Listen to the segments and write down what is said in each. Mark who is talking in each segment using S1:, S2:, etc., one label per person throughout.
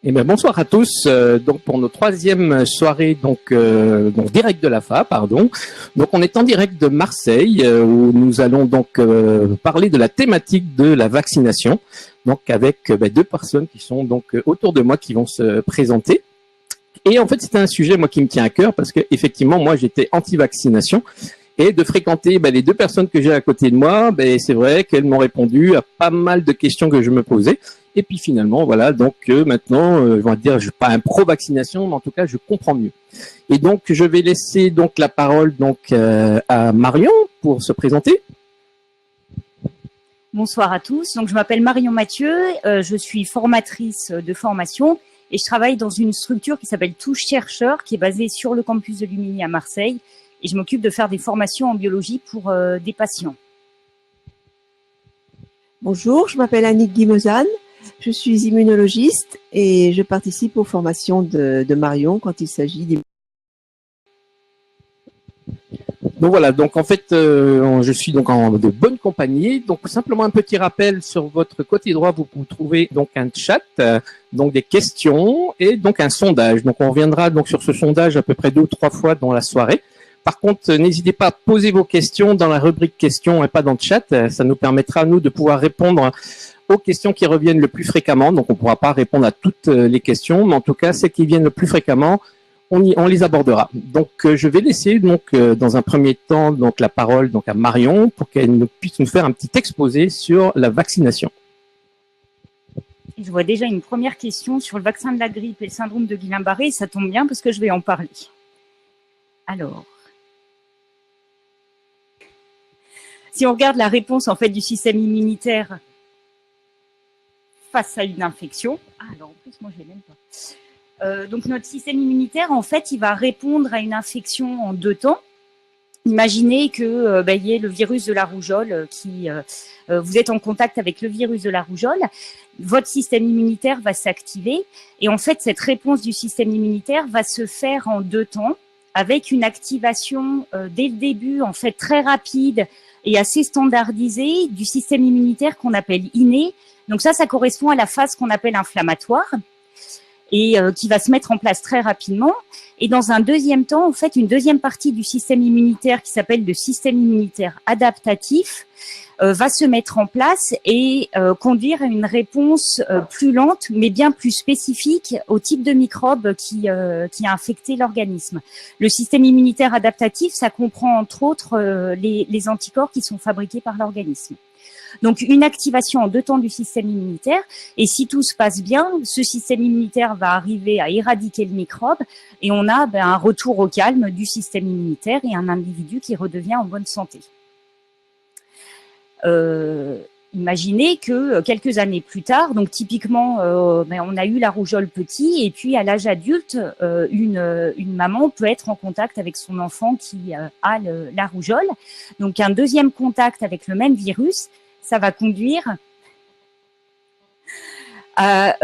S1: Eh bien, bonsoir à tous. Donc pour notre troisième soirée, donc direct de la FA, pardon. Donc on est en direct de Marseille où nous allons donc parler de la thématique de la vaccination. Donc avec deux personnes qui sont donc autour de moi qui vont se présenter. Et en fait, c'est un sujet moi qui me tient à cœur parce que effectivement moi j'étais anti-vaccination. Et de fréquenter les deux personnes que j'ai à côté de moi, c'est vrai qu'elles m'ont répondu à pas mal de questions que je me posais. Et puis finalement, voilà, donc maintenant, je vais dire, je suis pas un pro-vaccination, mais en tout cas, je comprends mieux. Et donc, je vais laisser donc la parole donc à Marion pour se présenter.
S2: Bonsoir à tous. Donc, je m'appelle Marion Mathieu, je suis formatrice de formation et je travaille dans une structure qui s'appelle Touche Chercheur, qui est basée sur le campus de Lumini à Marseille. Et je m'occupe de faire des formations en biologie pour des patients.
S3: Bonjour, je m'appelle Annick Guimezane, je suis immunologiste et je participe aux formations de Marion quand il s'agit des...
S1: Donc voilà, donc en fait, je suis donc en de bonne compagnie. Donc simplement un petit rappel, sur votre côté droit, vous pouvez trouver donc un chat, donc des questions et donc un sondage. Donc on reviendra donc sur ce sondage à peu près 2 ou 3 fois dans la soirée. Par contre, n'hésitez pas à poser vos questions dans la rubrique questions et pas dans le chat. Ça nous permettra, nous, de pouvoir répondre aux questions qui reviennent le plus fréquemment. Donc, on ne pourra pas répondre à toutes les questions, mais en tout cas, celles qui viennent le plus fréquemment, on les abordera. Donc, je vais laisser donc dans un premier temps donc la parole donc à Marion pour qu'elle puisse nous faire un petit exposé sur la vaccination.
S2: Je vois déjà une première question sur le vaccin de la grippe et le syndrome de Guillain-Barré. Ça tombe bien parce que je vais en parler. Alors, si on regarde la réponse en fait du système immunitaire face à une infection, alors en plus moi je l'ai même pas. Donc notre système immunitaire en fait il va répondre à une infection en 2 temps. Imaginez que il y ait le virus de la rougeole vous êtes en contact avec le virus de la rougeole, votre système immunitaire va s'activer et en fait cette réponse du système immunitaire va se faire en 2 temps avec une activation dès le début en fait très rapide et assez standardisé du système immunitaire qu'on appelle inné. Donc ça correspond à la phase qu'on appelle inflammatoire et qui va se mettre en place très rapidement. Et dans un deuxième temps, en fait, une deuxième partie du système immunitaire qui s'appelle le système immunitaire adaptatif va se mettre en place et conduire à une réponse plus lente, mais bien plus spécifique au type de microbe qui a infecté l'organisme. Le système immunitaire adaptatif, ça comprend entre autres les anticorps qui sont fabriqués par l'organisme. Donc, une activation en 2 temps du système immunitaire. Et si tout se passe bien, ce système immunitaire va arriver à éradiquer le microbe et on a un retour au calme du système immunitaire et un individu qui redevient en bonne santé. Imaginez que quelques années plus tard, donc typiquement, on a eu la rougeole petit et puis à l'âge adulte, une maman peut être en contact avec son enfant qui a la rougeole. Donc un deuxième contact avec le même virus, ça va conduire à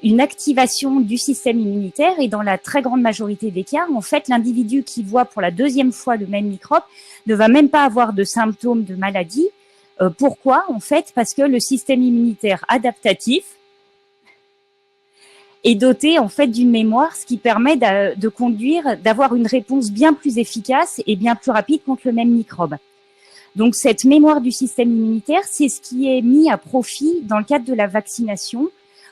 S2: une activation du système immunitaire et dans la très grande majorité des cas, en fait, l'individu qui voit pour la 2e fois le même microbe ne va même pas avoir de symptômes de maladie. Pourquoi? En fait, parce que le système immunitaire adaptatif est doté en fait d'une mémoire, ce qui permet d'avoir une réponse bien plus efficace et bien plus rapide contre le même microbe. Donc, cette mémoire du système immunitaire, c'est ce qui est mis à profit dans le cadre de la vaccination,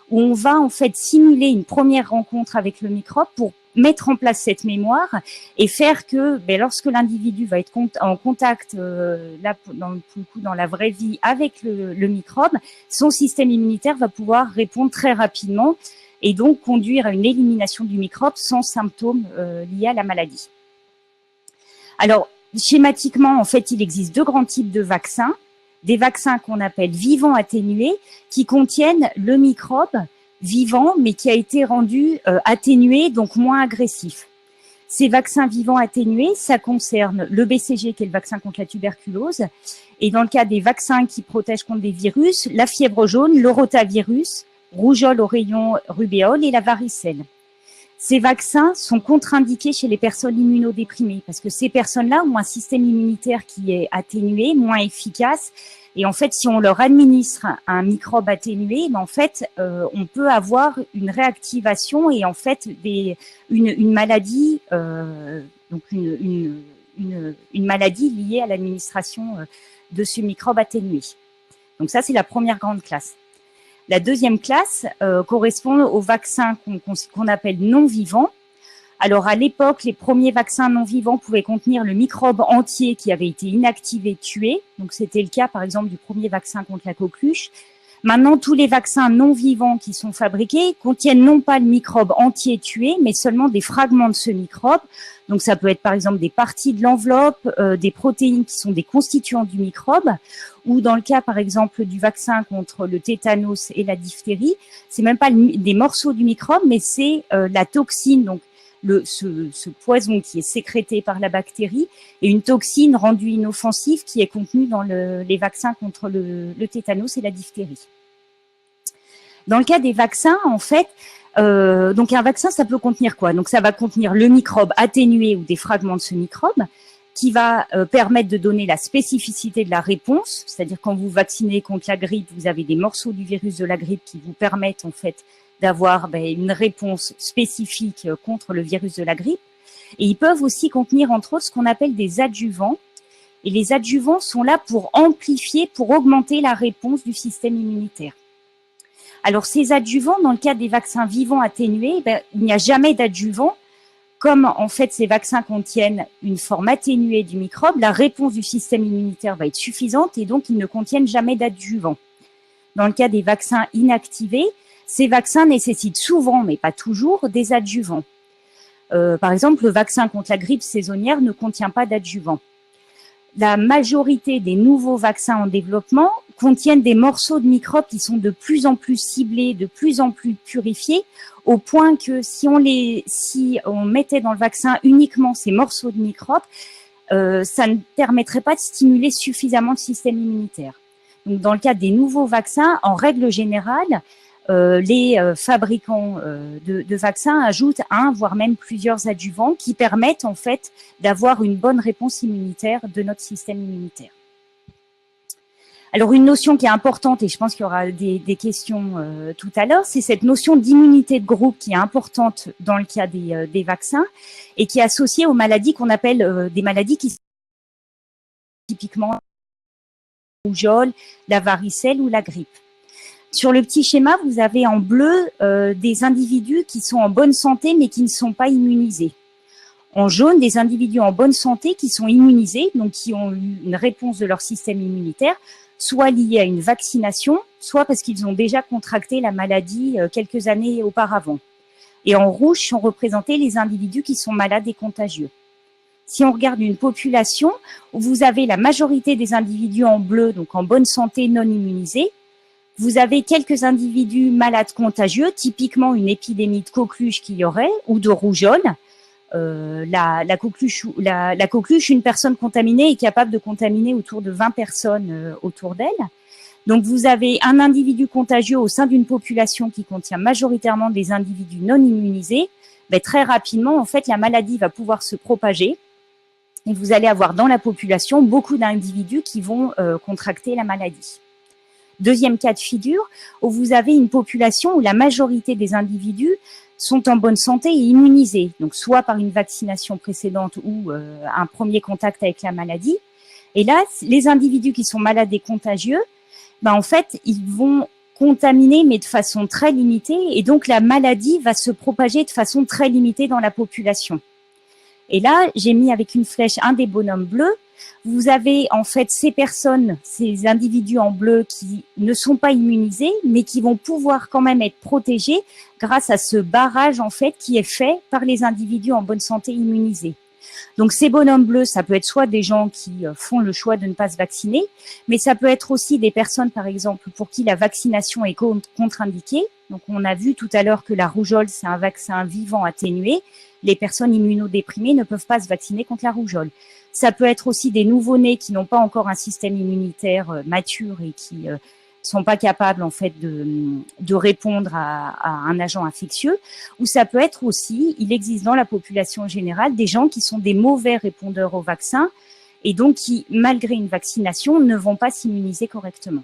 S2: où on va en fait simuler une première rencontre avec le microbe pour mettre en place cette mémoire et faire que lorsque l'individu va être en contact dans la vraie vie avec le microbe, son système immunitaire va pouvoir répondre très rapidement et donc conduire à une élimination du microbe sans symptômes liés à la maladie. Alors, schématiquement, en fait, il existe 2 grands types de vaccins. Des vaccins qu'on appelle vivants atténués, qui contiennent le microbe vivant, mais qui a été rendu atténué, donc moins agressif. Ces vaccins vivants atténués, ça concerne le BCG, qui est le vaccin contre la tuberculose, et dans le cas des vaccins qui protègent contre des virus, la fièvre jaune, le rotavirus, rougeole, oreillon, rubéole et la varicelle. Ces vaccins sont contre-indiqués chez les personnes immunodéprimées parce que ces personnes-là ont un système immunitaire qui est atténué, moins efficace Et en fait, si on leur administre un microbe atténué, ben en fait, on peut avoir une réactivation et en fait une maladie, donc une maladie liée à l'administration de ce microbe atténué. Donc ça, c'est la première grande classe. La deuxième classe correspond aux vaccins qu'on appelle non vivants. Alors à l'époque, les premiers vaccins non vivants pouvaient contenir le microbe entier qui avait été inactivé, tué. Donc c'était le cas par exemple du premier vaccin contre la coqueluche. Maintenant, tous les vaccins non vivants qui sont fabriqués contiennent non pas le microbe entier tué, mais seulement des fragments de ce microbe. Donc ça peut être par exemple des parties de l'enveloppe, des protéines qui sont des constituants du microbe, ou dans le cas par exemple du vaccin contre le tétanos et la diphtérie, c'est même pas des morceaux du microbe, mais c'est la toxine, donc ce poison qui est sécrété par la bactérie et une toxine rendue inoffensive qui est contenue dans les vaccins contre le tétanos et la diphtérie. Dans le cas des vaccins, en fait, donc un vaccin, ça peut contenir quoi? Donc ça va contenir le microbe atténué ou des fragments de ce microbe qui va permettre de donner la spécificité de la réponse, c'est-à-dire quand vous vaccinez contre la grippe, vous avez des morceaux du virus de la grippe qui vous permettent en fait d'avoir une réponse spécifique contre le virus de la grippe. Et ils peuvent aussi contenir, entre autres, ce qu'on appelle des adjuvants. Et les adjuvants sont là pour amplifier, pour augmenter la réponse du système immunitaire. Alors, ces adjuvants, dans le cas des vaccins vivants atténués, il n'y a jamais d'adjuvant. Comme, en fait, ces vaccins contiennent une forme atténuée du microbe, la réponse du système immunitaire va être suffisante et donc ils ne contiennent jamais d'adjuvant. Dans le cas des vaccins inactivés, ces vaccins nécessitent souvent, mais pas toujours, des adjuvants. Par exemple, le vaccin contre la grippe saisonnière ne contient pas d'adjuvant. La majorité des nouveaux vaccins en développement contiennent des morceaux de microbes qui sont de plus en plus ciblés, de plus en plus purifiés, au point que si on mettait dans le vaccin uniquement ces morceaux de microbes, ça ne permettrait pas de stimuler suffisamment le système immunitaire. Donc, dans le cas des nouveaux vaccins, en règle générale, les fabricants de vaccins ajoutent un, voire même plusieurs adjuvants qui permettent en fait d'avoir une bonne réponse immunitaire de notre système immunitaire. Alors une notion qui est importante, et je pense qu'il y aura des questions tout à l'heure, c'est cette notion d'immunité de groupe qui est importante dans le cas des vaccins et qui est associée aux maladies qu'on appelle des maladies qui sont typiquement la rougeole, la varicelle ou la grippe. Sur le petit schéma, vous avez en bleu des individus qui sont en bonne santé mais qui ne sont pas immunisés. En jaune, des individus en bonne santé qui sont immunisés, donc qui ont eu une réponse de leur système immunitaire, soit liée à une vaccination, soit parce qu'ils ont déjà contracté la maladie quelques années auparavant. Et en rouge sont représentés les individus qui sont malades et contagieux. Si on regarde une population, vous avez la majorité des individus en bleu, donc en bonne santé non immunisés. Vous avez quelques individus malades contagieux, typiquement une épidémie de coqueluche qu'il y aurait, ou de rougeole. La coqueluche, une personne contaminée est capable de contaminer autour de 20 personnes autour d'elle. Donc vous avez un individu contagieux au sein d'une population qui contient majoritairement des individus non immunisés. Très rapidement, en fait, la maladie va pouvoir se propager et vous allez avoir dans la population beaucoup d'individus qui vont contracter la maladie. Deuxième cas de figure, où vous avez une population où la majorité des individus sont en bonne santé et immunisés, donc soit par une vaccination précédente ou un premier contact avec la maladie. Et là, les individus qui sont malades et contagieux, en fait, ils vont contaminer, mais de façon très limitée, et donc la maladie va se propager de façon très limitée dans la population. Et là, j'ai mis avec une flèche un des bonhommes bleus. Vous avez en fait ces personnes, ces individus en bleu qui ne sont pas immunisés, mais qui vont pouvoir quand même être protégés grâce à ce barrage en fait qui est fait par les individus en bonne santé immunisés. Donc ces bonhommes bleus, ça peut être soit des gens qui font le choix de ne pas se vacciner, mais ça peut être aussi des personnes, par exemple, pour qui la vaccination est contre-indiquée. Donc on a vu tout à l'heure que la rougeole, c'est un vaccin vivant atténué. Les personnes immunodéprimées ne peuvent pas se vacciner contre la rougeole. Ça peut être aussi des nouveau-nés qui n'ont pas encore un système immunitaire mature et qui sont pas capables en fait de répondre à un agent infectieux. Ou ça peut être aussi, il existe dans la population générale des gens qui sont des mauvais répondeurs au vaccin et donc qui, malgré une vaccination, ne vont pas s'immuniser correctement.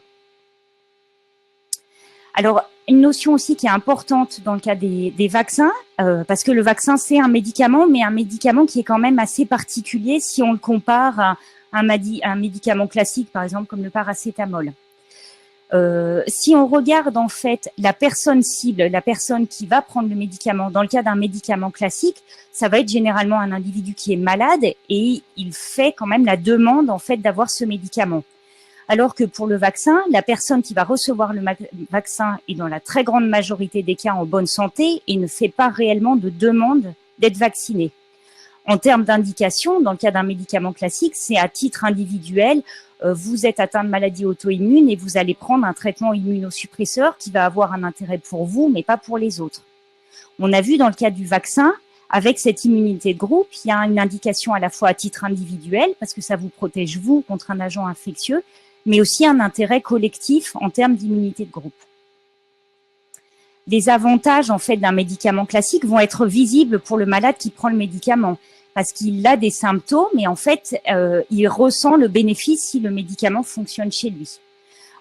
S2: Alors, une notion aussi qui est importante dans le cas des vaccins, parce que le vaccin, c'est un médicament, mais un médicament qui est quand même assez particulier si on le compare à un médicament classique, par exemple, comme le paracétamol. Si on regarde en fait la personne cible, la personne qui va prendre le médicament, dans le cas d'un médicament classique, ça va être généralement un individu qui est malade et il fait quand même la demande en fait d'avoir ce médicament. Alors que pour le vaccin, la personne qui va recevoir le vaccin est dans la très grande majorité des cas en bonne santé et ne fait pas réellement de demande d'être vacciné. En termes d'indication, dans le cas d'un médicament classique, c'est à titre individuel. Vous êtes atteint de maladie auto-immune et vous allez prendre un traitement immunosuppresseur qui va avoir un intérêt pour vous, mais pas pour les autres. On a vu dans le cas du vaccin, avec cette immunité de groupe, il y a une indication à la fois à titre individuel, parce que ça vous protège vous contre un agent infectieux, mais aussi un intérêt collectif en termes d'immunité de groupe. Les avantages en fait d'un médicament classique vont être visibles pour le malade qui prend le médicament, parce qu'il a des symptômes et en fait, il ressent le bénéfice si le médicament fonctionne chez lui.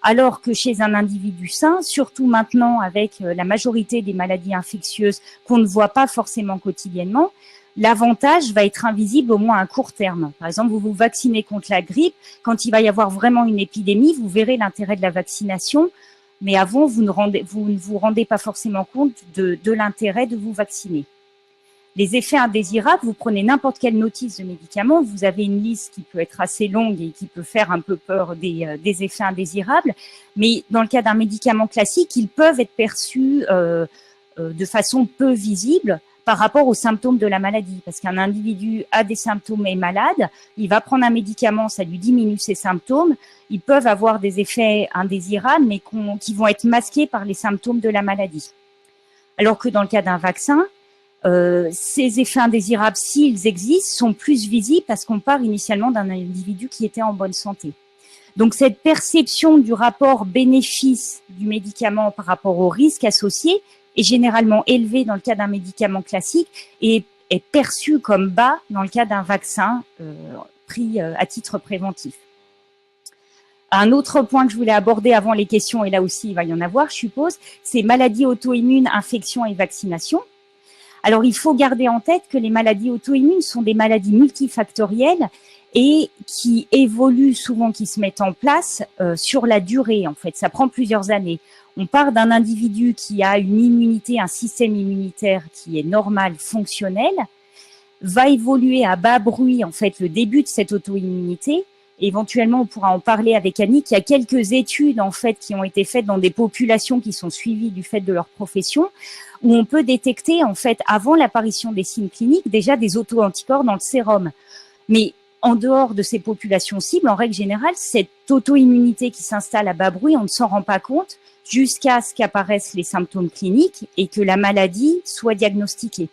S2: Alors que chez un individu sain, surtout maintenant avec la majorité des maladies infectieuses qu'on ne voit pas forcément quotidiennement, l'avantage va être invisible au moins à court terme. Par exemple, vous vous vaccinez contre la grippe, quand il va y avoir vraiment une épidémie, vous verrez l'intérêt de la vaccination, mais avant, vous ne vous rendez pas forcément compte de l'intérêt de vous vacciner. Les effets indésirables, vous prenez n'importe quelle notice de médicament, vous avez une liste qui peut être assez longue et qui peut faire un peu peur des effets indésirables, mais dans le cas d'un médicament classique, ils peuvent être perçus de façon peu visible par rapport aux symptômes de la maladie. Parce qu'un individu a des symptômes et est malade, il va prendre un médicament, ça lui diminue ses symptômes, ils peuvent avoir des effets indésirables, mais qui vont être masqués par les symptômes de la maladie. Alors que dans le cas d'un vaccin, ces effets indésirables, s'ils existent, sont plus visibles parce qu'on part initialement d'un individu qui était en bonne santé. Donc cette perception du rapport bénéfice du médicament par rapport au risque associé est généralement élevée dans le cas d'un médicament classique et est perçue comme bas dans le cas d'un vaccin pris à titre préventif. Un autre point que je voulais aborder avant les questions, et là aussi il va y en avoir, je suppose, c'est maladies auto-immunes, infections et vaccinations. Alors, il faut garder en tête que les maladies auto-immunes sont des maladies multifactorielles et qui évoluent souvent, qui se mettent en place sur la durée. En fait, ça prend plusieurs années. On part d'un individu qui a une immunité, un système immunitaire qui est normal, fonctionnel, va évoluer à bas bruit, en fait, le début de cette auto-immunité. Éventuellement, on pourra en parler avec Annick. Il y a quelques études, en fait, qui ont été faites dans des populations qui sont suivies du fait de leur profession, où on peut détecter, en fait, avant l'apparition des signes cliniques, déjà des auto-anticorps dans le sérum. Mais en dehors de ces populations cibles, en règle générale, cette auto-immunité qui s'installe à bas bruit, on ne s'en rend pas compte jusqu'à ce qu'apparaissent les symptômes cliniques et que la maladie soit diagnostiquée.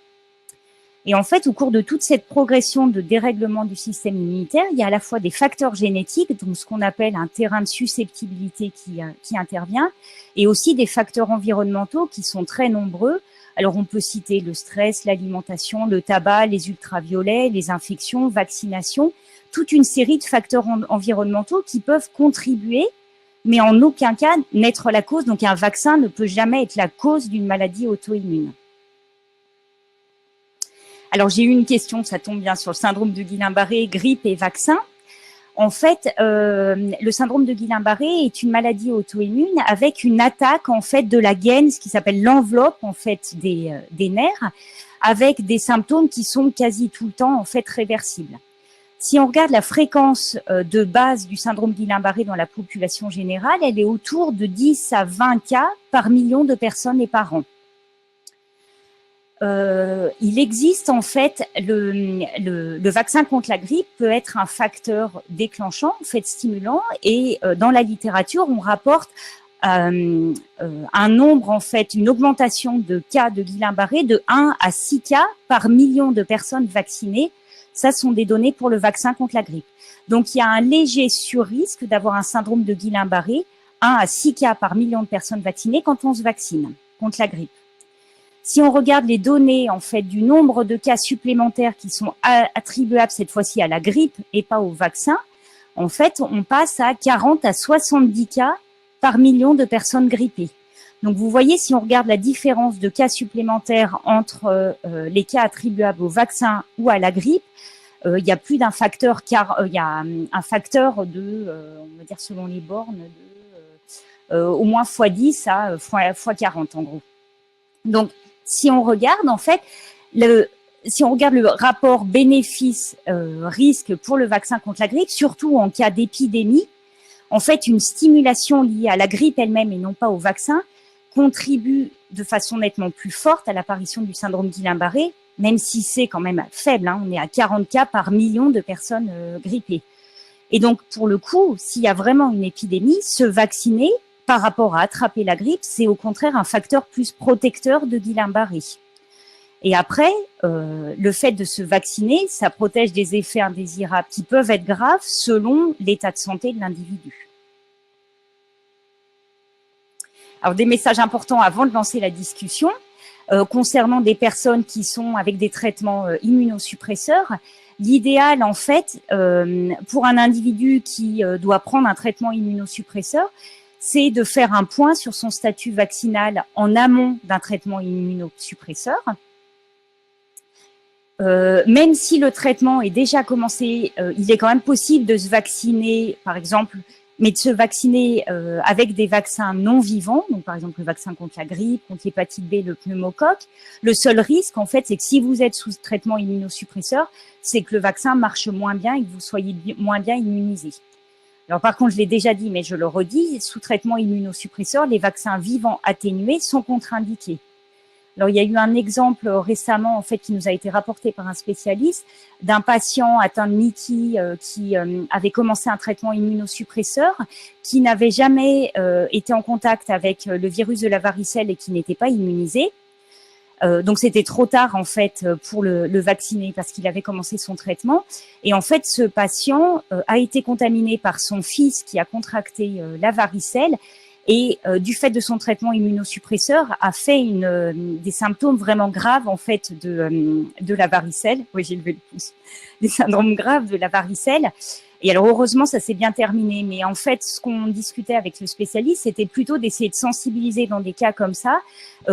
S2: Et en fait, au cours de toute cette progression de dérèglement du système immunitaire, il y a à la fois des facteurs génétiques, donc ce qu'on appelle un terrain de susceptibilité qui intervient, et aussi des facteurs environnementaux qui sont très nombreux. Alors, on peut citer le stress, l'alimentation, le tabac, les ultraviolets, les infections, vaccinations, toute une série de facteurs environnementaux qui peuvent contribuer, mais en aucun cas n'être la cause. Donc, un vaccin ne peut jamais être la cause d'une maladie auto-immune. Alors, j'ai eu une question, ça tombe bien, sur le syndrome de Guillain-Barré, grippe et vaccin. En fait, le syndrome de Guillain-Barré est une maladie auto-immune avec une attaque, en fait, de la gaine, ce qui s'appelle l'enveloppe, en fait, des nerfs, avec des symptômes qui sont quasi tout le temps, en fait, réversibles. Si on regarde la fréquence de base du syndrome Guillain-Barré dans la population générale, elle est autour de 10 à 20 cas par million de personnes et par an. Il existe en fait le vaccin contre la grippe peut être un facteur déclenchant, en fait stimulant, et dans la littérature on rapporte un nombre en fait, une augmentation de cas de Guillain-Barré de 1 à 6 cas par million de personnes vaccinées. Ça sont des données pour le vaccin contre la grippe. Donc il y a un léger surrisque d'avoir un syndrome de Guillain-Barré, 1 à 6 cas par million de personnes vaccinées quand on se vaccine contre la grippe. Si on regarde les données en fait du nombre de cas supplémentaires qui sont attribuables cette fois-ci à la grippe et pas au vaccin, en fait, on passe à 40 à 70 cas par million de personnes grippées. Donc, vous voyez, si on regarde la différence de cas supplémentaires entre les cas attribuables au vaccin ou à la grippe, il y a plus d'un facteur, il y a un facteur de, on va dire selon les bornes, de au moins x10 à x40 en gros. Donc, si on regarde, en fait, si on regarde le rapport bénéfice-risque pour le vaccin contre la grippe, surtout en cas d'épidémie, en fait, une stimulation liée à la grippe elle-même et non pas au vaccin contribue de façon nettement plus forte à l'apparition du syndrome Guillain-Barré, même si c'est quand même faible, hein, on est à 40 cas par million de personnes grippées. Et donc, pour le coup, s'il y a vraiment une épidémie, se vacciner par rapport à attraper la grippe, c'est au contraire un facteur plus protecteur de Guillain-Barré. Et après, le fait de se vacciner, ça protège des effets indésirables qui peuvent être graves selon l'état de santé de l'individu. Alors, des messages importants avant de lancer la discussion. Concernant des personnes qui sont avec des traitements immunosuppresseurs, l'idéal, en fait, pour un individu qui doit prendre un traitement immunosuppresseur, c'est de faire un point sur son statut vaccinal en amont d'un traitement immunosuppresseur. Même si le traitement est déjà commencé, il est quand même possible de se vacciner, par exemple, mais de se vacciner avec des vaccins non vivants, donc par exemple le vaccin contre la grippe, contre l'hépatite B, le pneumocoque. Le seul risque, en fait, c'est que si vous êtes sous traitement immunosuppresseur, c'est que le vaccin marche moins bien et que vous soyez moins bien immunisé. Alors par contre, je l'ai déjà dit, mais je le redis, sous traitement immunosuppresseur, les vaccins vivants atténués sont contre-indiqués. Alors, il y a eu un exemple récemment, en fait, qui nous a été rapporté par un spécialiste d'un patient atteint de Mickey qui avait commencé un traitement immunosuppresseur, qui n'avait jamais été en contact avec le virus de la varicelle et qui n'était pas immunisé. Donc, c'était trop tard, en fait, pour le vacciner parce qu'il avait commencé son traitement. Et en fait, ce patient a été contaminé par son fils qui a contracté la varicelle. Et du fait de son traitement immunosuppresseur, a fait des symptômes vraiment graves en fait de la varicelle. Oui, j'ai levé le pouce. Des syndromes graves de la varicelle. Et alors heureusement, ça s'est bien terminé. Mais en fait, ce qu'on discutait avec le spécialiste, c'était plutôt d'essayer de sensibiliser dans des cas comme ça.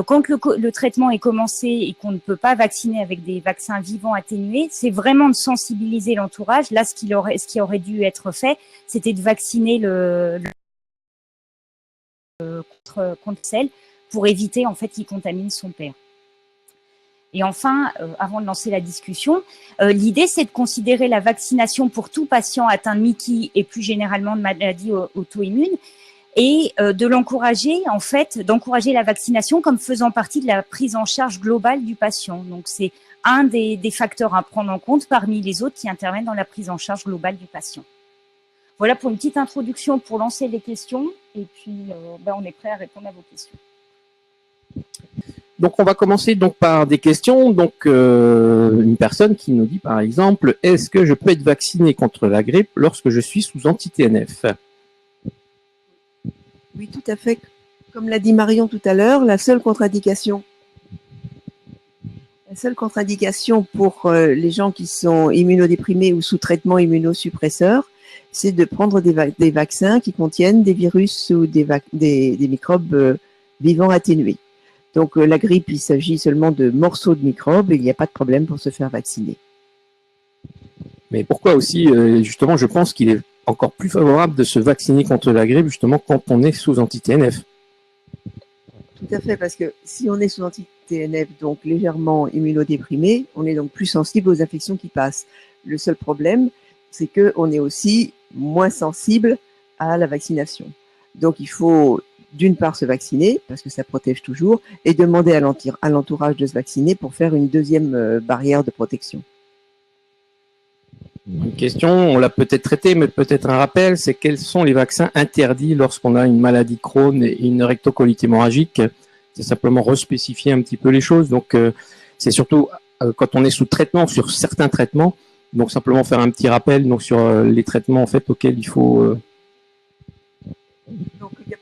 S2: Quand le traitement est commencé et qu'on ne peut pas vacciner avec des vaccins vivants atténués, c'est vraiment de sensibiliser l'entourage. Là, ce qui aurait dû être fait, c'était de vacciner contre celle pour éviter en fait qu'il contamine son père. Et enfin, avant de lancer la discussion, l'idée c'est de considérer la vaccination pour tout patient atteint de Mickey et plus généralement de maladies auto-immunes et de l'encourager en fait, d'encourager la vaccination comme faisant partie de la prise en charge globale du patient. Donc c'est un des facteurs à prendre en compte parmi les autres qui interviennent dans la prise en charge globale du patient. Voilà pour une petite introduction pour lancer les questions et puis on est prêt à répondre à vos questions.
S1: Donc on va commencer donc par des questions. Donc une personne qui nous dit par exemple, est-ce que je peux être vacciné contre la grippe lorsque je suis sous anti-TNF?
S3: Oui, tout à fait. Comme l'a dit Marion tout à l'heure, la seule contre-indication pour les gens qui sont immunodéprimés ou sous traitement immunosuppresseur, c'est de prendre des vaccins qui contiennent des virus ou des microbes vivants atténués. Donc la grippe, il s'agit seulement de morceaux de microbes et il n'y a pas de problème pour se faire vacciner.
S1: Mais pourquoi aussi, justement, je pense qu'il est encore plus favorable de se vacciner contre la grippe, justement, quand on est sous anti-TNF.
S3: Tout à fait, parce que si on est sous anti-TNF, donc légèrement immunodéprimé, on est donc plus sensible aux infections qui passent. Le seul problème, c'est qu'on est aussi moins sensible à la vaccination. Donc, il faut d'une part se vacciner, parce que ça protège toujours, et demander à l'entourage de se vacciner pour faire une deuxième barrière de protection.
S1: Une question, on l'a peut-être traitée, mais peut-être un rappel, c'est quels sont les vaccins interdits lorsqu'on a une maladie Crohn et une rectocolite hémorragique? C'est simplement respécifier un petit peu les choses. Donc, c'est surtout quand on est sous traitement, sur certains traitements, donc simplement faire un petit rappel donc sur les traitements en fait auxquels il faut
S3: Donc, il n'y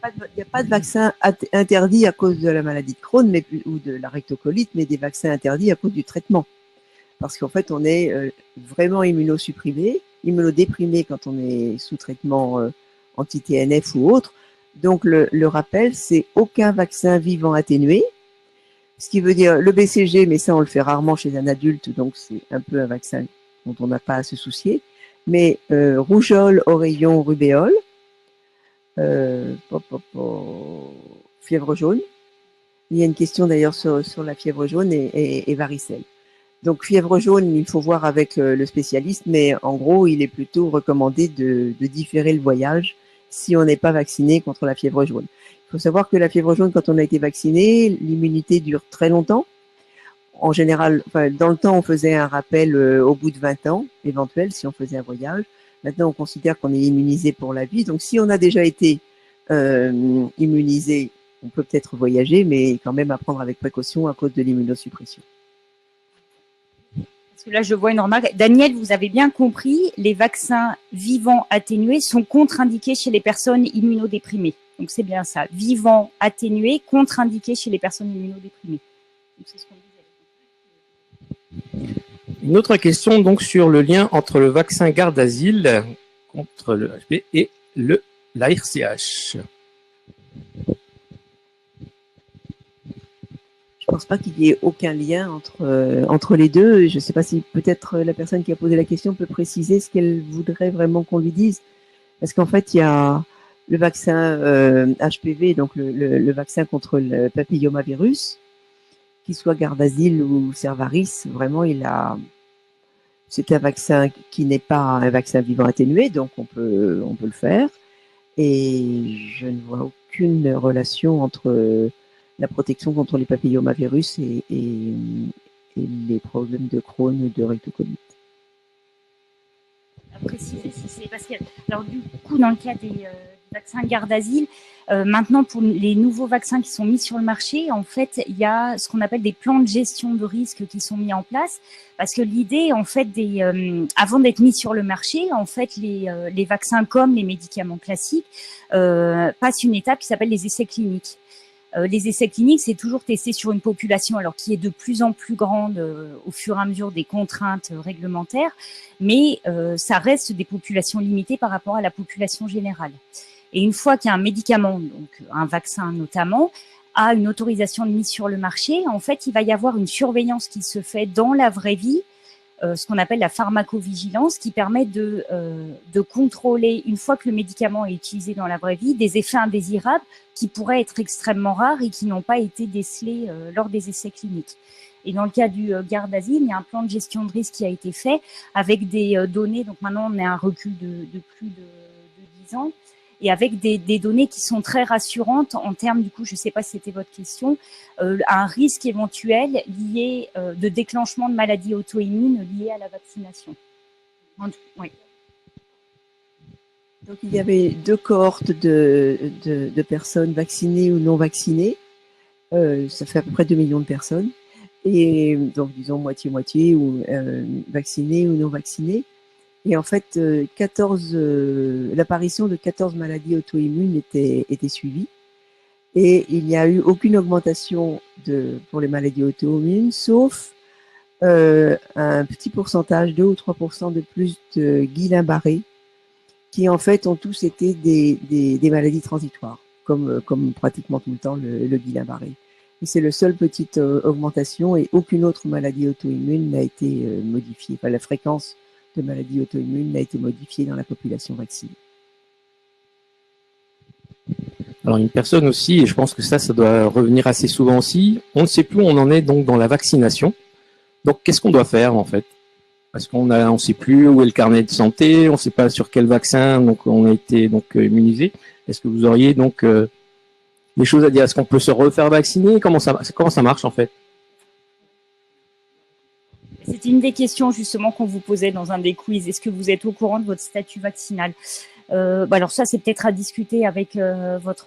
S3: a pas de vaccin interdit à cause de la maladie de Crohn ou de la rectocolite, mais des vaccins interdits à cause du traitement. Parce qu'en fait, on est vraiment immunodéprimé quand on est sous traitement anti-TNF ou autre. Donc, le rappel, c'est aucun vaccin vivant atténué, ce qui veut dire le BCG, mais ça, on le fait rarement chez un adulte, donc c'est un peu un vaccin dont on n'a pas à se soucier. Mais rougeole, oreillon, rubéole, fièvre jaune. Il y a une question d'ailleurs sur la fièvre jaune et varicelle. Donc fièvre jaune, il faut voir avec le spécialiste, mais en gros, il est plutôt recommandé de différer le voyage si on n'est pas vacciné contre la fièvre jaune. Il faut savoir que la fièvre jaune, quand on a été vacciné, l'immunité dure très longtemps. En général, enfin, dans le temps, on faisait un rappel au bout de 20 ans, éventuel, si on faisait un voyage. Maintenant, on considère qu'on est immunisé pour la vie. Donc, si on a déjà été immunisé, on peut peut-être voyager, mais quand même à prendre avec précaution à cause de l'immunosuppression.
S2: Parce que là, je vois une remarque. Daniel, vous avez bien compris, les vaccins vivants atténués sont contre-indiqués chez les personnes immunodéprimées. Donc, c'est bien ça. Vivants atténués, contre-indiqués chez les personnes immunodéprimées. Donc, c'est ce qu'on disait.
S1: Une autre question donc sur le lien entre le vaccin Gardasil contre le HPV et l'ARCH.
S3: Je pense pas qu'il y ait aucun lien entre les deux. Je ne sais pas si peut-être la personne qui a posé la question peut préciser ce qu'elle voudrait vraiment qu'on lui dise. Parce qu'en fait, il y a le vaccin HPV, donc le vaccin contre le papillomavirus, qu'il soit Gardasil ou Cervarix, vraiment, c'est un vaccin qui n'est pas un vaccin vivant atténué, donc on peut le faire. Et je ne vois aucune relation entre la protection contre les papillomavirus et les problèmes de Crohn ou de rectocolite.
S2: À préciser si c'est parce que, alors du coup, dans le cas des vaccins Gardasil, maintenant pour les nouveaux vaccins qui sont mis sur le marché, en fait, il y a ce qu'on appelle des plans de gestion de risque qui sont mis en place, parce que l'idée, en fait, avant d'être mis sur le marché, en fait, les vaccins comme les médicaments classiques passent une étape qui s'appelle les essais cliniques. Les essais cliniques, c'est toujours testé sur une population alors qui est de plus en plus grande au fur et à mesure des contraintes réglementaires, mais ça reste des populations limitées par rapport à la population générale. Et une fois qu'il y a un médicament, donc un vaccin notamment, a une autorisation de mise sur le marché, en fait, il va y avoir une surveillance qui se fait dans la vraie vie, ce qu'on appelle la pharmacovigilance, qui permet de contrôler, une fois que le médicament est utilisé dans la vraie vie, des effets indésirables qui pourraient être extrêmement rares et qui n'ont pas été décelés lors des essais cliniques. Et dans le cas du Gardasil, il y a un plan de gestion de risque qui a été fait avec des données, donc maintenant on a un recul de plus de 10 ans, et avec des données qui sont très rassurantes en termes, du coup, je ne sais pas si c'était votre question, un risque éventuel lié de déclenchement de maladies auto-immunes liées à la vaccination. Oui.
S3: Donc, il y avait 2 cohortes de personnes vaccinées ou non vaccinées. Ça fait à peu près 2 millions de personnes. Et donc, disons moitié-moitié, ou vaccinées ou non vaccinées. Et en fait, l'apparition de 14 maladies auto-immunes était suivie. Et il n'y a eu aucune augmentation pour les maladies auto-immunes, sauf un petit pourcentage, 2 ou 3% de plus de Guillain-Barré, qui en fait ont tous été des maladies transitoires, comme pratiquement tout le temps le Guillain-Barré. Et c'est la seule petite augmentation, et aucune autre maladie auto-immune n'a été modifiée. Enfin, la fréquence de maladies auto-immunes n'a été modifiée dans la population vaccinée.
S1: Alors une personne aussi, et je pense que ça doit revenir assez souvent aussi, on ne sait plus où on en est donc dans la vaccination. Donc qu'est-ce qu'on doit faire en fait? Parce qu'on ne sait plus où est le carnet de santé, on ne sait pas sur quel vaccin donc on a été donc immunisé. Est-ce que vous auriez donc des choses à dire? Est-ce qu'on peut se refaire vacciner? Comment ça marche en fait?
S2: C'était une des questions justement qu'on vous posait dans un des quiz. Est-ce que vous êtes au courant de votre statut vaccinal? Alors ça, c'est peut-être à discuter avec votre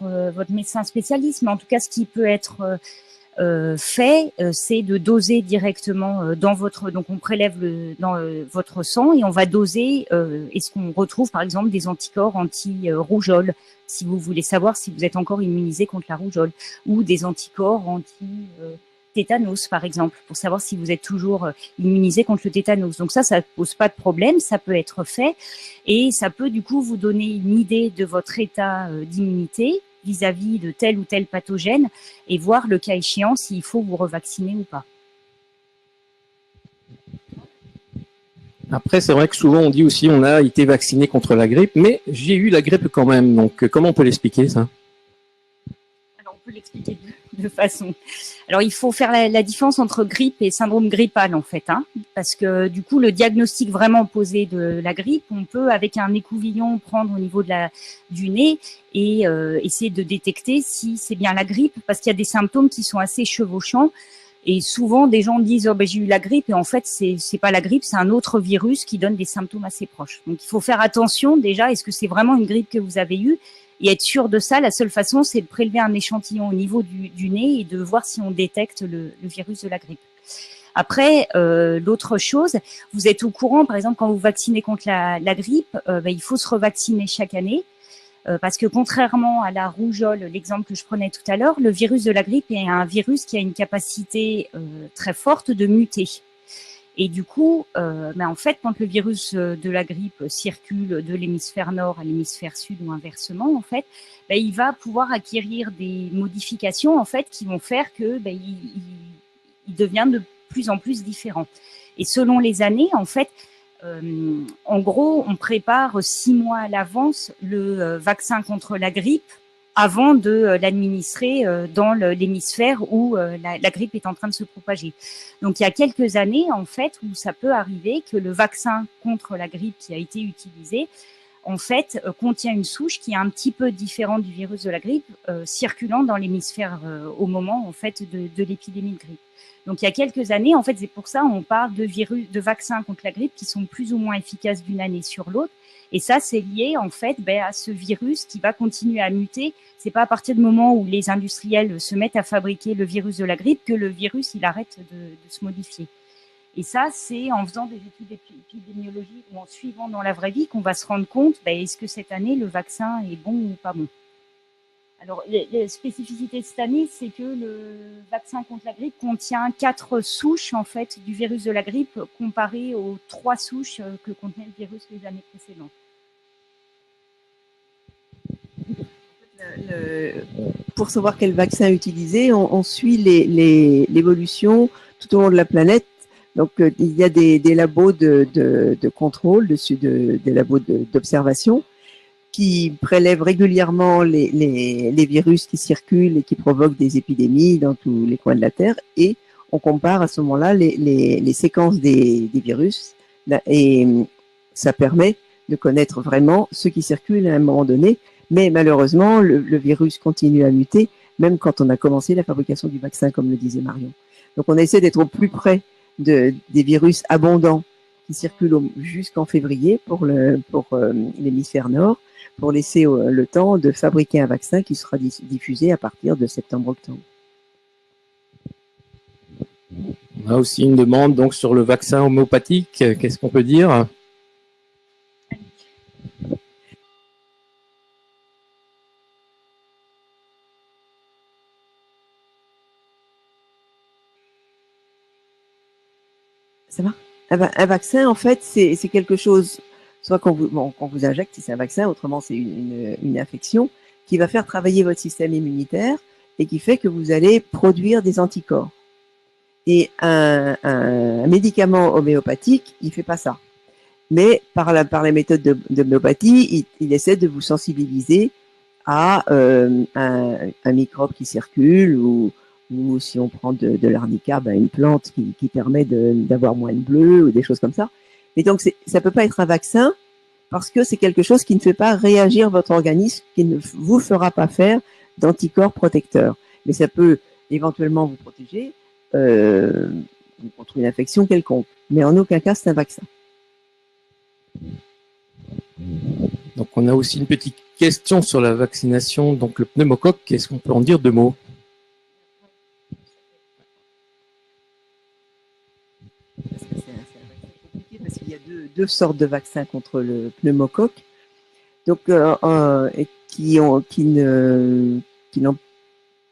S2: médecin spécialiste, mais en tout cas, ce qui peut être c'est de doser directement dans votre. Donc on prélève dans votre sang et on va doser. Est-ce qu'on retrouve par exemple des anticorps anti-rougeole, si vous voulez savoir si vous êtes encore immunisé contre la rougeole, ou des anticorps anti-tétanos par exemple, pour savoir si vous êtes toujours immunisé contre le tétanos. Donc ça pose pas de problème, ça peut être fait et ça peut du coup vous donner une idée de votre état d'immunité vis-à-vis de tel ou tel pathogène et voir le cas échéant s'il faut vous revacciner ou pas.
S1: Après, c'est vrai que souvent on dit aussi on a été vacciné contre la grippe, mais j'ai eu la grippe quand même. Donc, comment on peut l'expliquer ça?
S2: Alors, on peut l'expliquer de deux façons. Alors, il faut faire la différence entre grippe et syndrome grippal en fait, parce que du coup, le diagnostic vraiment posé de la grippe, on peut avec un écouvillon prendre au niveau du nez et essayer de détecter si c'est bien la grippe, parce qu'il y a des symptômes qui sont assez chevauchants. Et souvent, des gens disent oh, ben, j'ai eu la grippe et en fait, c'est pas la grippe, c'est un autre virus qui donne des symptômes assez proches. Donc, il faut faire attention déjà. Est-ce que c'est vraiment une grippe que vous avez eue? Et être sûr de ça, la seule façon, c'est de prélever un échantillon au niveau du nez et de voir si on détecte le virus de la grippe. Après, l'autre chose, vous êtes au courant, par exemple, quand vous vaccinez contre la grippe, ben, il faut se revacciner chaque année. Parce que contrairement à la rougeole, l'exemple que je prenais tout à l'heure, le virus de la grippe est un virus qui a une capacité très forte de muter. Et du coup, en fait, quand le virus de la grippe circule de l'hémisphère nord à l'hémisphère sud ou inversement, en fait, il va pouvoir acquérir des modifications en fait qui vont faire que il devient de plus en plus différent. Et selon les années, en fait, en gros, on prépare 6 mois à l'avance le vaccin contre la grippe avant de l'administrer dans l'hémisphère où la grippe est en train de se propager. Donc, il y a quelques années, en fait, où ça peut arriver que le vaccin contre la grippe qui a été utilisé, en fait, contient une souche qui est un petit peu différente du virus de la grippe circulant dans l'hémisphère au moment, en fait, de l'épidémie de grippe. Donc, il y a quelques années, en fait, c'est pour ça on parle de vaccins contre la grippe qui sont plus ou moins efficaces d'une année sur l'autre. Et ça, c'est lié, en fait, à ce virus qui va continuer à muter. C'est pas à partir du moment où les industriels se mettent à fabriquer le virus de la grippe que le virus, il arrête de se modifier. Et ça, c'est en faisant des études épidémiologiques ou en suivant dans la vraie vie qu'on va se rendre compte, est-ce que cette année, le vaccin est bon ou pas bon. Alors, les spécificités de cette année, c'est que le vaccin contre la grippe contient 4 souches, en fait, du virus de la grippe comparé aux 3 souches que contenait le virus les années précédentes.
S3: Pour savoir quel vaccin utiliser, on suit l'évolution tout au long de la planète. Donc, il y a des labos de contrôle, des labos d'observation qui prélèvent régulièrement les virus qui circulent et qui provoquent des épidémies dans tous les coins de la Terre. Et on compare à ce moment-là les séquences des virus. Et ça permet de connaître vraiment ce qui circule à un moment donné. Mais malheureusement, le virus continue à muter, même quand on a commencé la fabrication du vaccin, comme le disait Marion. Donc, on essaie d'être au plus près des virus abondants qui circulent jusqu'en février pour l'hémisphère nord, pour laisser le temps de fabriquer un vaccin qui sera diffusé à partir de septembre-octobre.
S1: On a aussi une demande donc sur le vaccin homéopathique. Qu'est-ce qu'on peut dire? Ça va? Un vaccin, en fait, c'est quelque chose, soit qu'on vous injecte, si c'est un vaccin, autrement c'est une infection, qui va faire travailler votre système immunitaire et qui fait que vous allez produire des anticorps. Et un médicament homéopathique, il fait pas ça. Mais par les méthodes d'homéopathie, il essaie de vous sensibiliser à un microbe qui circule ou si on prend de l'arnica, une plante qui permet d'avoir moins de bleu ou des choses comme ça. Et donc, ça peut pas être un vaccin parce que c'est quelque chose qui ne fait pas réagir votre organisme, qui ne vous fera pas faire d'anticorps protecteurs. Mais ça peut éventuellement vous protéger contre une infection quelconque. Mais en aucun cas, c'est un vaccin. Donc, on a aussi une petite question sur la vaccination. Donc, le pneumocoque, qu'est-ce qu'on peut en dire 2 mots?
S3: deux sortes de vaccins contre le pneumocoque, donc et qui n'ont,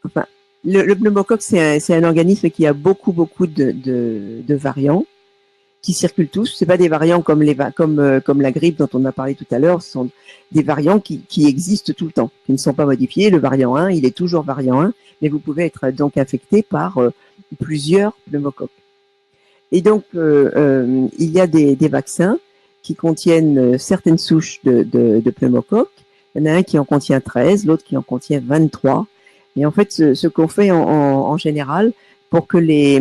S3: enfin, le pneumocoque, c'est un organisme qui a beaucoup de variants qui circulent tous. C'est pas des variants comme la grippe dont on a parlé tout à l'heure. Ce sont des variants qui existent tout le temps, qui ne sont pas modifiés. Le variant 1, il est toujours variant 1, mais vous pouvez être donc infecté par plusieurs pneumocoques. Et donc, il y a des vaccins qui contiennent certaines souches de pneumocoques. Il y en a un qui en contient 13, l'autre qui en contient 23. Et en fait, ce qu'on fait en général, pour que les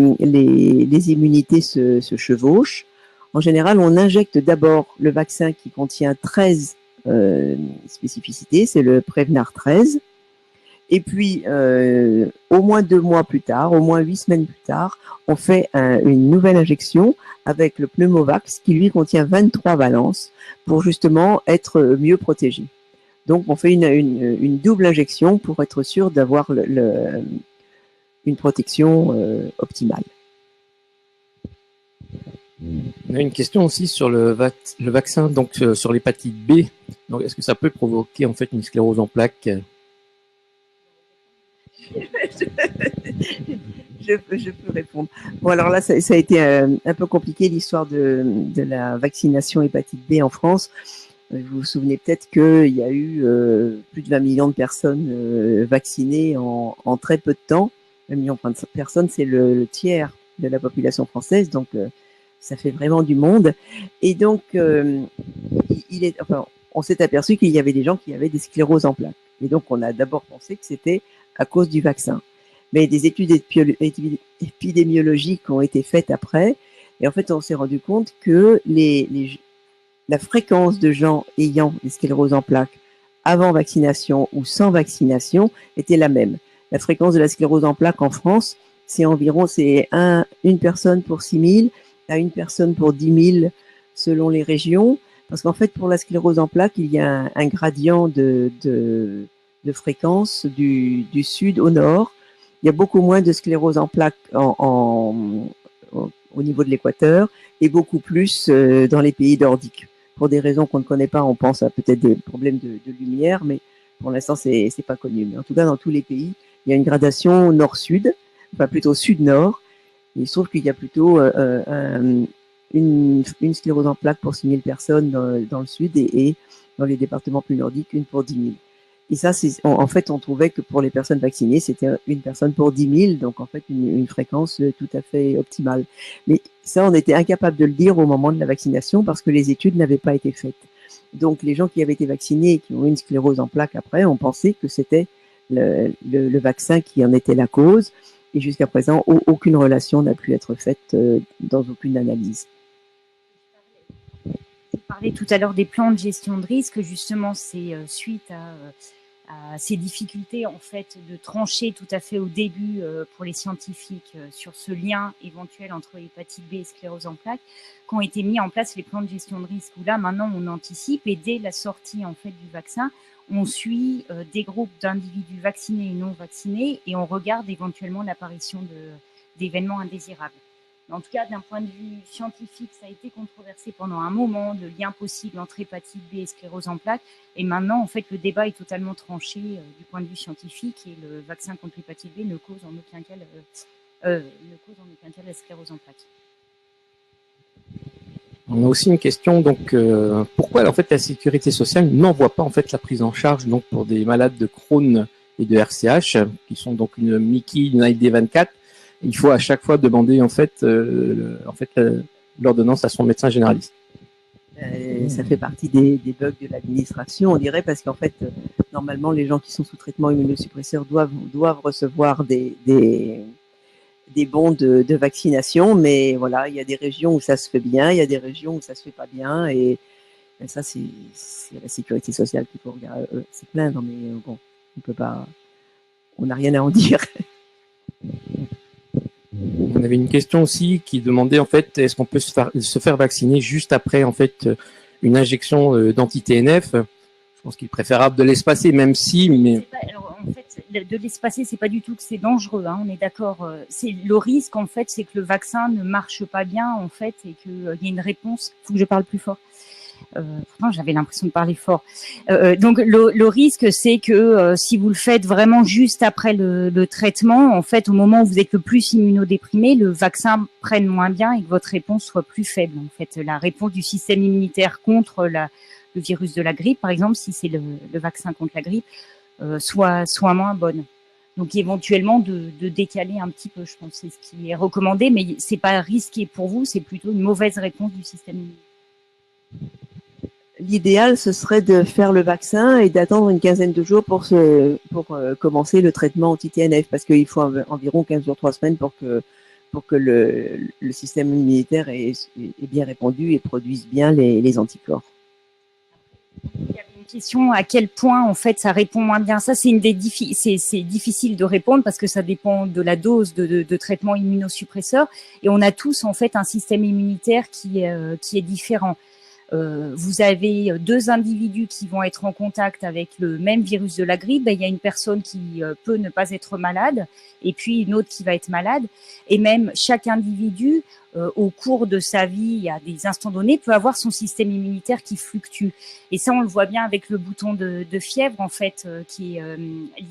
S3: immunités se chevauchent, en général, on injecte d'abord le vaccin qui contient 13 spécificités, c'est le Prevnar 13. Et puis, au moins 2 mois plus tard, au moins 8 semaines plus tard, on fait une nouvelle injection avec le Pneumovax qui, lui, contient 23 valences pour justement être mieux protégé. Donc, on fait une double injection pour être sûr d'avoir une protection optimale.
S1: On a une question aussi sur le vaccin, donc sur l'hépatite B. Donc, est-ce que ça peut provoquer en fait une sclérose en plaques?
S3: Je peux répondre. Bon, alors là, ça a été un peu compliqué l'histoire de la vaccination hépatite B en France. Vous vous souvenez peut-être qu'il y a eu plus de 20 millions de personnes vaccinées en très peu de temps. 1 million de personnes, c'est le tiers de la population française, donc ça fait vraiment du monde. Et donc, on s'est aperçu qu'il y avait des gens qui avaient des scléroses en plaques. Et donc, on a d'abord pensé que c'était à cause du vaccin. Mais des études épidémiologiques ont été faites après, et en fait, on s'est rendu compte que la fréquence de gens ayant des scléroses en plaques avant vaccination ou sans vaccination était la même. La fréquence de la sclérose en plaques en France, c'est environ une personne pour 6 000 à une personne pour 10 000 selon les régions. Parce qu'en fait, pour la sclérose en plaques, il y a un gradient de fréquence du sud au nord. Il y a beaucoup moins de sclérose en plaques au niveau de l'équateur et beaucoup plus dans les pays nordiques. Pour des raisons qu'on ne connaît pas, on pense à peut-être des problèmes de lumière, mais pour l'instant, c'est pas connu. Mais en tout cas, dans tous les pays, il y a une gradation nord-sud, enfin plutôt sud-nord. Il se trouve qu'il y a plutôt une sclérose en plaques pour 6 000 personnes dans le sud et dans les départements plus nordiques, une pour 10 000. Et ça, en fait, on trouvait que pour les personnes vaccinées, c'était une personne pour 10 000, donc en fait une fréquence tout à fait optimale. Mais ça, on était incapable de le dire au moment de la vaccination parce que les études n'avaient pas été faites. Donc les gens qui avaient été vaccinés et qui ont eu une sclérose en plaques après, on pensait que c'était le vaccin qui en était la cause. Et jusqu'à présent, aucune relation n'a pu être faite dans aucune analyse.
S2: Vous parlez tout à l'heure des plans de gestion de risque. Justement, c'est suite à ces difficultés en fait de trancher tout à fait au début pour les scientifiques sur ce lien éventuel entre hépatite B et sclérose en plaques qu'ont été mis en place les plans de gestion de risque où là maintenant on anticipe et dès la sortie en fait du vaccin on suit des groupes d'individus vaccinés et non vaccinés et on regarde éventuellement l'apparition d'événements indésirables. En tout cas, d'un point de vue scientifique, ça a été controversé pendant un moment, le lien possible entre hépatite B et sclérose en plaques. Et maintenant, en fait, le débat est totalement tranché du point de vue scientifique et le vaccin contre l'hépatite B ne cause en aucun cas la sclérose en plaques.
S1: On a aussi une question, donc pourquoi en fait la sécurité sociale n'envoie pas en fait la prise en charge donc pour des malades de Crohn et de RCH qui sont donc une MICI, une ID24. Il faut à chaque fois demander en fait l'ordonnance à son médecin généraliste.
S3: Ça fait partie des bugs de l'administration, on dirait, parce qu'en fait, normalement, les gens qui sont sous traitement immunosuppresseur doivent recevoir des bons de vaccination, mais voilà, il y a des régions où ça se fait bien, il y a des régions où ça se fait pas bien, et ça, c'est la sécurité sociale qu'il faut se plaindre, mais bon, on n'a rien à en dire.
S1: On avait une question aussi qui demandait en fait est-ce qu'on peut se faire vacciner juste après en fait une injection d'anti-TNF. Je pense qu'il est préférable de l'espacer, même si. Mais
S2: alors, en fait, de l'espacer, c'est pas du tout que c'est dangereux, hein, on est d'accord. C'est le risque en fait, c'est que le vaccin ne marche pas bien en fait et qu'il y ait une réponse. Faut que je parle plus fort. Pourtant, j'avais l'impression de parler fort. Donc, le risque, c'est que si vous le faites vraiment juste après le traitement, en fait, au moment où vous êtes le plus immunodéprimé, le vaccin prenne moins bien et que votre réponse soit plus faible. En fait, la réponse du système immunitaire contre le virus de la grippe, par exemple, si c'est le vaccin contre la grippe, soit moins bonne. Donc, éventuellement, de décaler un petit peu, je pense, c'est ce qui est recommandé, mais c'est pas risqué pour vous, c'est plutôt une mauvaise réponse du système immunitaire.
S3: L'idéal, ce serait de faire le vaccin et d'attendre une quinzaine de jours pour commencer le traitement anti-TNF, parce qu'il faut environ 15 jours, 3 semaines pour que le système immunitaire est bien répondu et produise bien les anticorps.
S2: Il y avait une question à quel point en fait ça répond moins bien. Ça, c'est c'est difficile de répondre parce que ça dépend de la dose de traitement immunosuppresseur et on a tous en fait un système immunitaire qui est différent. Vous avez deux individus qui vont être en contact avec le même virus de la grippe, il y a une personne qui peut ne pas être malade et puis une autre qui va être malade. Et même chaque individu, au cours de sa vie, à des instants donnés, peut avoir son système immunitaire qui fluctue. Et ça, on le voit bien avec le bouton de fièvre, en fait, qui est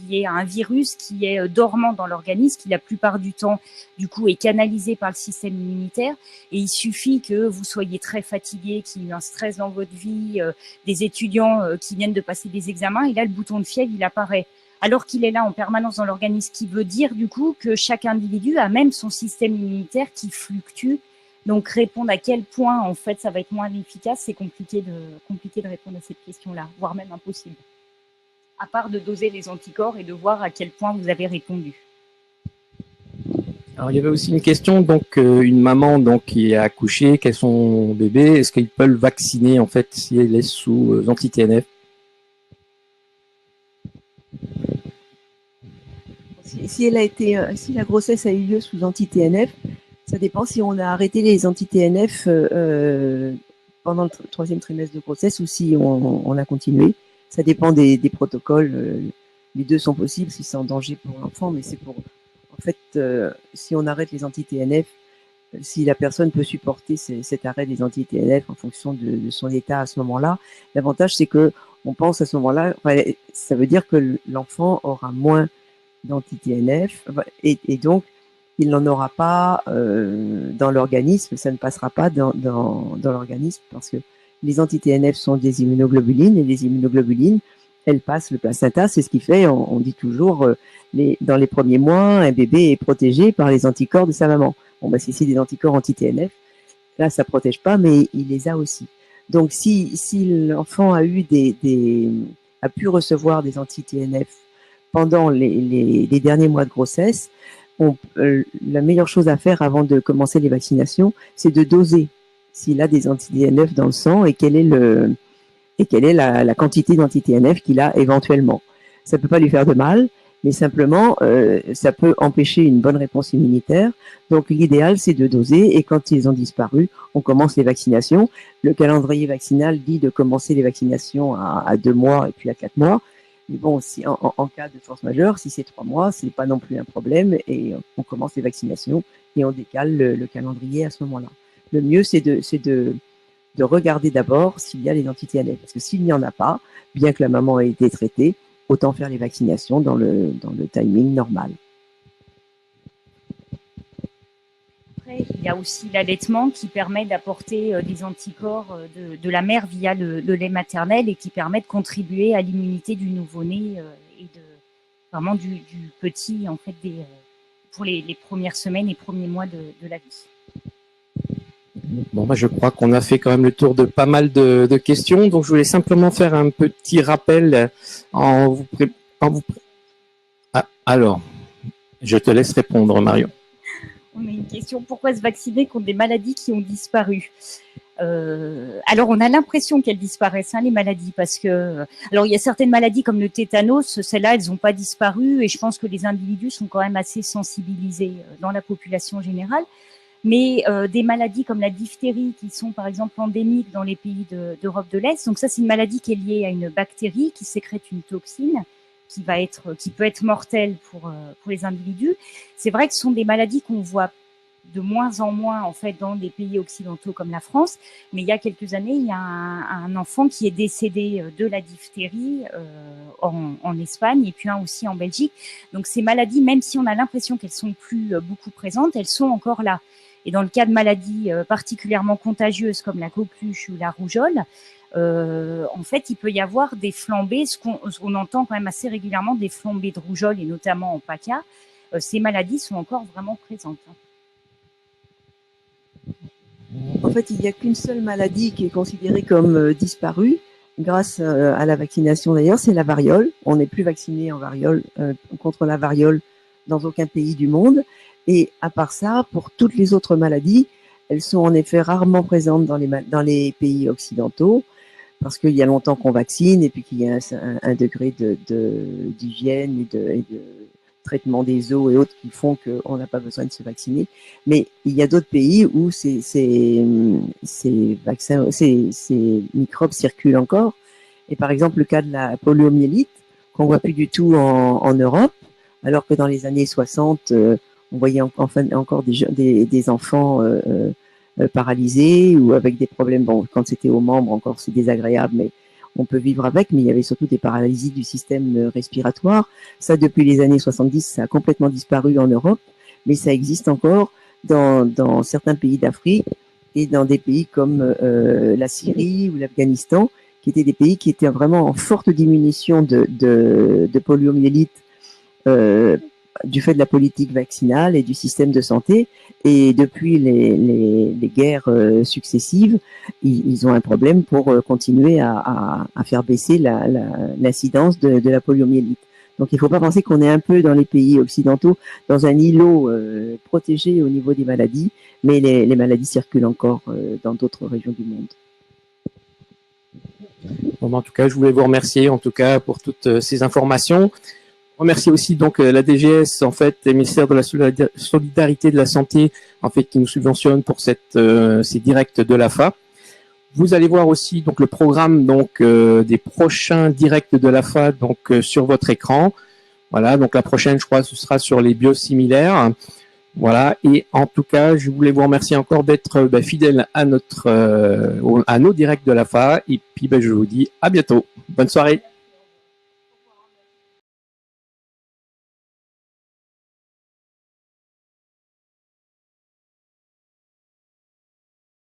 S2: lié à un virus qui est dormant dans l'organisme, qui la plupart du temps, du coup, est canalisé par le système immunitaire. Et il suffit que vous soyez très fatigué, qu'il y ait eu un stress dans votre vie, des étudiants qui viennent de passer des examens, et là, le bouton de fièvre, il apparaît. Alors qu'il est là en permanence dans l'organisme, qui veut dire du coup que chaque individu a même son système immunitaire qui fluctue. Donc répondre à quel point en fait ça va être moins efficace, c'est compliqué de répondre à cette question-là, voire même impossible. À part de doser les anticorps et de voir à quel point vous avez répondu.
S1: Alors il y avait aussi une question, donc une maman donc qui a accouché, qui a son bébé, est-ce qu'il peut le vacciner en fait si elle est sous anti-TNF?
S3: Si la grossesse a eu lieu sous anti-TNF, ça dépend si on a arrêté les anti-TNF pendant le troisième trimestre de grossesse ou si on a continué. Ça dépend des protocoles. Les deux sont possibles si c'est en danger pour l'enfant, mais c'est pour... En fait, si on arrête les anti-TNF, si la personne peut supporter cet arrêt des anti-TNF en fonction de son état à ce moment-là, l'avantage c'est que on pense à ce moment-là, ça veut dire que l'enfant aura moins d'anti-TNF et donc il n'en aura pas dans l'organisme, ça ne passera pas dans l'organisme parce que les anti-TNF sont des immunoglobulines et les immunoglobulines, elles passent le placenta, c'est ce qui fait, on dit toujours, dans les premiers mois, un bébé est protégé par les anticorps de sa maman. Bon, bah, si c'est des anticorps anti-TNF, là, ça protège pas, mais il les a aussi. Donc, si l'enfant a pu recevoir des anti-TNF pendant les derniers mois de grossesse, la meilleure chose à faire avant de commencer les vaccinations, c'est de doser s'il a des anti-TNF dans le sang et quelle est la quantité d'anti-TNF qu'il a éventuellement. Ça peut pas lui faire de mal, mais simplement, ça peut empêcher une bonne réponse immunitaire. Donc, l'idéal, c'est de doser et quand ils ont disparu, on commence les vaccinations. Le calendrier vaccinal dit de commencer les vaccinations à 2 mois et puis à 4 mois. Mais bon, si en cas de force majeure, si c'est 3 mois, c'est pas non plus un problème et on commence les vaccinations et on décale le calendrier à ce moment-là. Le mieux, c'est de regarder d'abord s'il y a les anti-TNF. Parce que s'il n'y en a pas, bien que la maman ait été traitée, autant faire les vaccinations dans le timing normal.
S2: Après, il y a aussi l'allaitement qui permet d'apporter des anticorps de la mère via le lait maternel et qui permet de contribuer à l'immunité du nouveau-né et vraiment du petit en fait pour les premières semaines et premiers mois de la vie.
S1: Bon, je crois qu'on a fait quand même le tour de pas mal de questions. Donc, je voulais simplement faire un petit rappel alors, je te laisse répondre, Marion.
S2: On a une question, pourquoi se vacciner contre des maladies qui ont disparu? Alors, on a l'impression qu'elles disparaissent, les maladies, parce que... Alors, il y a certaines maladies comme le tétanos, celles-là, elles n'ont pas disparu, et je pense que les individus sont quand même assez sensibilisés dans la population générale. Mais des maladies comme la diphtérie, qui sont par exemple endémiques dans les pays d'Europe de l'Est, donc ça, c'est une maladie qui est liée à une bactérie qui sécrète une toxine, qui peut être mortelle pour les individus. C'est vrai que ce sont des maladies qu'on voit de moins en moins en fait dans des pays occidentaux comme la France, mais il y a quelques années, il y a un enfant qui est décédé de la diphtérie en Espagne et puis un aussi en Belgique. Donc ces maladies, même si on a l'impression qu'elles sont plus beaucoup présentes, elles sont encore là. Et dans le cas de maladies particulièrement contagieuses comme la coqueluche ou la rougeole, en fait, il peut y avoir des flambées, ce qu'on entend quand même assez régulièrement, des flambées de rougeole et notamment en PACA. Ces maladies sont encore vraiment présentes.
S3: En fait, il n'y a qu'une seule maladie qui est considérée comme disparue grâce à la vaccination d'ailleurs, c'est la variole. On n'est plus vacciné en variole, contre la variole dans aucun pays du monde. Et à part ça, pour toutes les autres maladies, elles sont en effet rarement présentes dans les pays occidentaux parce qu'il y a longtemps qu'on vaccine et puis qu'il y a un degré d'hygiène et de traitement des eaux et autres qui font qu'on n'a pas besoin de se vacciner. Mais il y a d'autres pays où ces microbes circulent encore. Et par exemple, le cas de la poliomyélite, qu'on voit plus du tout en Europe, alors que dans les années 60, on voyait encore des enfants paralysés ou avec des problèmes. Bon, quand c'était aux membres, encore c'est désagréable, mais on peut vivre avec, mais il y avait surtout des paralysies du système respiratoire. Ça, depuis les années 70, ça a complètement disparu en Europe, mais ça existe encore dans certains pays d'Afrique et dans des pays comme la Syrie ou l'Afghanistan, qui étaient des pays qui étaient vraiment en forte diminution de poliomyélite du fait de la politique vaccinale et du système de santé. Et depuis les guerres successives, ils ont un problème pour continuer à faire baisser l'incidence de la poliomyélite. Donc il ne faut pas penser qu'on est un peu dans les pays occidentaux, dans un îlot protégé au niveau des maladies, mais les maladies circulent encore dans d'autres régions du monde.
S1: Bon, en tout cas, je voulais vous remercier en tout cas pour toutes ces informations. Remercier aussi donc la DGS, en fait, le ministère de la Solidarité de la Santé, en fait, qui nous subventionne pour ces directs de l'AFA. Vous allez voir aussi donc le programme donc des prochains directs de l'AFA donc sur votre écran. Voilà, donc la prochaine, je crois, ce sera sur les biosimilaires. Voilà, et en tout cas, je voulais vous remercier encore d'être fidèle à nos directs de l'AFA. Et puis, je vous dis à bientôt. Bonne soirée.